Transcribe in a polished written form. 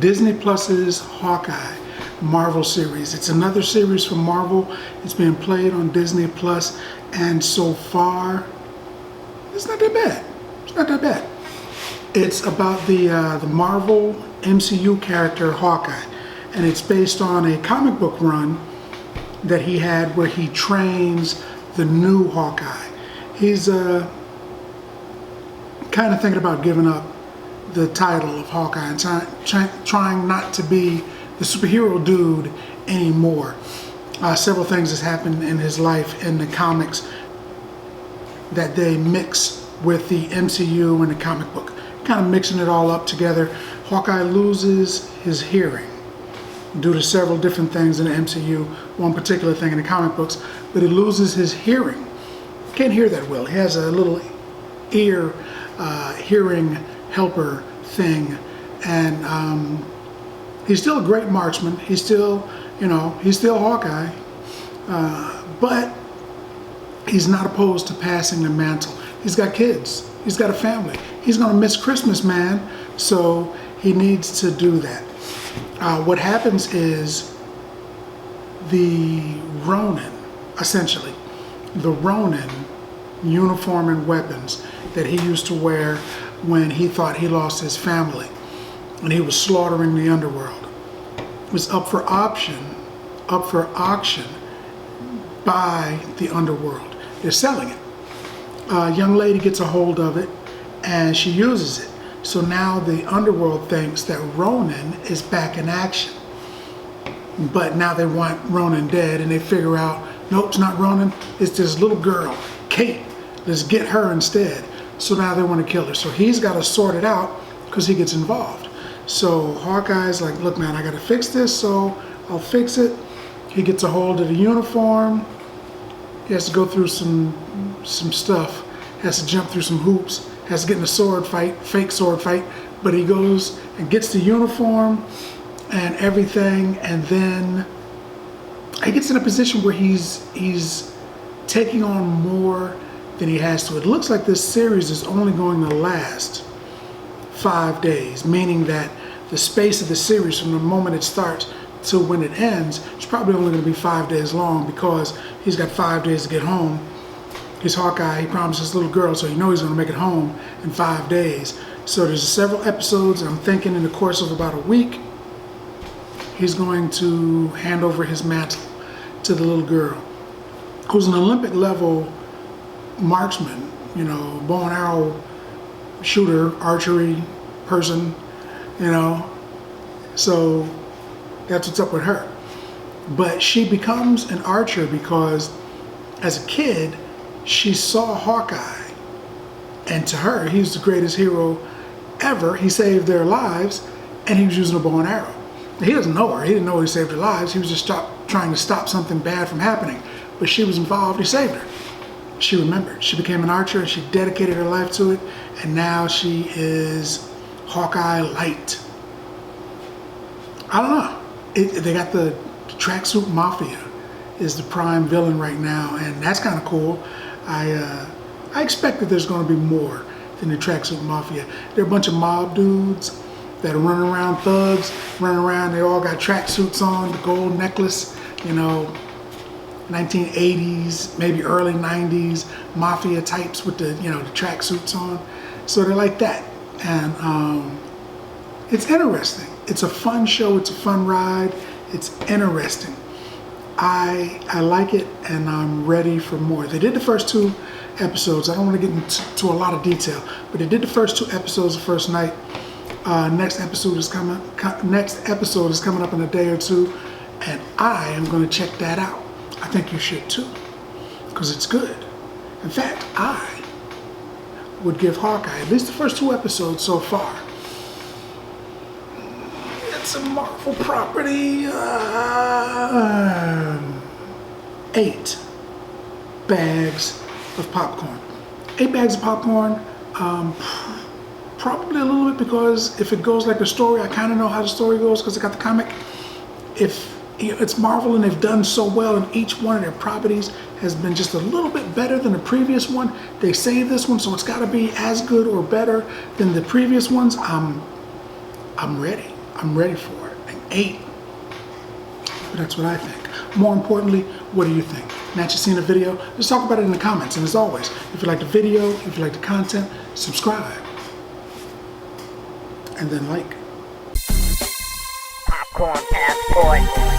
Disney Plus's Hawkeye Marvel series. It's another series from Marvel. It's being played on Disney Plus, and so far, it's not that bad. It's not that bad. It's about the Marvel MCU character Hawkeye, and it's based on a comic book run that he had where he trains the new Hawkeye. He's kind of thinking about giving up the title of Hawkeye and trying not to be the superhero dude anymore. Several things has happened in his life in the comics that they mix with the MCU and the comic book, kind of mixing it all up together. Hawkeye loses his hearing due to several different things in the MCU, one particular thing in the comic books, but he loses his hearing. Can't hear that well. He has a little ear hearing helper thing, and he's still a great marksman. He's still, he's still Hawkeye, but he's not opposed to passing the mantle. He's got kids. He's got a family. He's gonna miss Christmas, man, so he needs to do that. What happens is the Ronin, essentially, the Ronin uniform and weapons that he used to wear when he thought he lost his family and he was slaughtering the underworld, was up for auction by the underworld. They're selling it. A young lady gets a hold of it and she uses it. So now the underworld thinks that Ronin is back in action. But now they want Ronin dead, and they figure out, nope, it's not Ronin, it's this little girl, Kate. Let's get her instead. So now they want to kill her. So he's got to sort it out because he gets involved. So Hawkeye's like, look, man, I got to fix this, so I'll fix it. He gets a hold of the uniform. He has to go through some stuff. Has to jump through some hoops. Has to get in a sword fight, fake sword fight. But he goes and gets the uniform and everything, and then he gets in a position where he's taking on more than he has to. It looks like this series is only going to last 5 days, meaning that the space of the series from the moment it starts to when it ends is probably only going to be 5 days long, because he's got 5 days to get home. He's Hawkeye, he promised his little girl, so you know he's going to make it home in 5 days. So there's several episodes, and I'm thinking in the course of about a week, he's going to hand over his mantle to the little girl, who's an Olympic level marksman, bow and arrow shooter, archery person, so that's what's up with her. But she becomes an archer because as a kid, she saw Hawkeye, and to her, he's the greatest hero ever. He saved their lives, and he was using a bow and arrow. He doesn't know her. He didn't know he saved her lives. He was just trying to stop something bad from happening. But she was involved. He saved her. She remembered. She became an archer, and she dedicated her life to it, and now she is Hawkeye Light. I don't know. They got the Tracksuit Mafia is the prime villain right now, and that's kind of cool. I expect that there's going to be more than the Tracksuit Mafia. They're a bunch of mob dudes that are running around, thugs, running around. They all got tracksuits on, the gold necklace, 1980s, maybe early 90s mafia types with the, the tracksuits on. So they're like that. And it's interesting. It's a fun show. It's a fun ride. It's interesting. I like it, and I'm ready for more. They did the first 2 episodes. I don't want to get into a lot of detail, but they did the first 2 episodes the first night. Next episode is coming up in a day or two, and I am going to check that out. I think you should too, because it's good. In fact, I would give Hawkeye at least the first 2 episodes so far. It's a Marvel property. 8 bags of popcorn. 8 bags of popcorn. Probably a little bit, because if it goes like the story, I kind of know how the story goes because I got the comic. If it's Marvel and they've done so well, and each one of their properties has been just a little bit better than the previous one, they saved this one, so it's got to be as good or better than the previous ones. I'm ready. I'm ready for it. And 8. But that's what I think. More importantly, what do you think? Now that you've seen the video, just talk about it in the comments. And as always, if you like the video, if you like the content, subscribe. And then like. Popcorn Passport.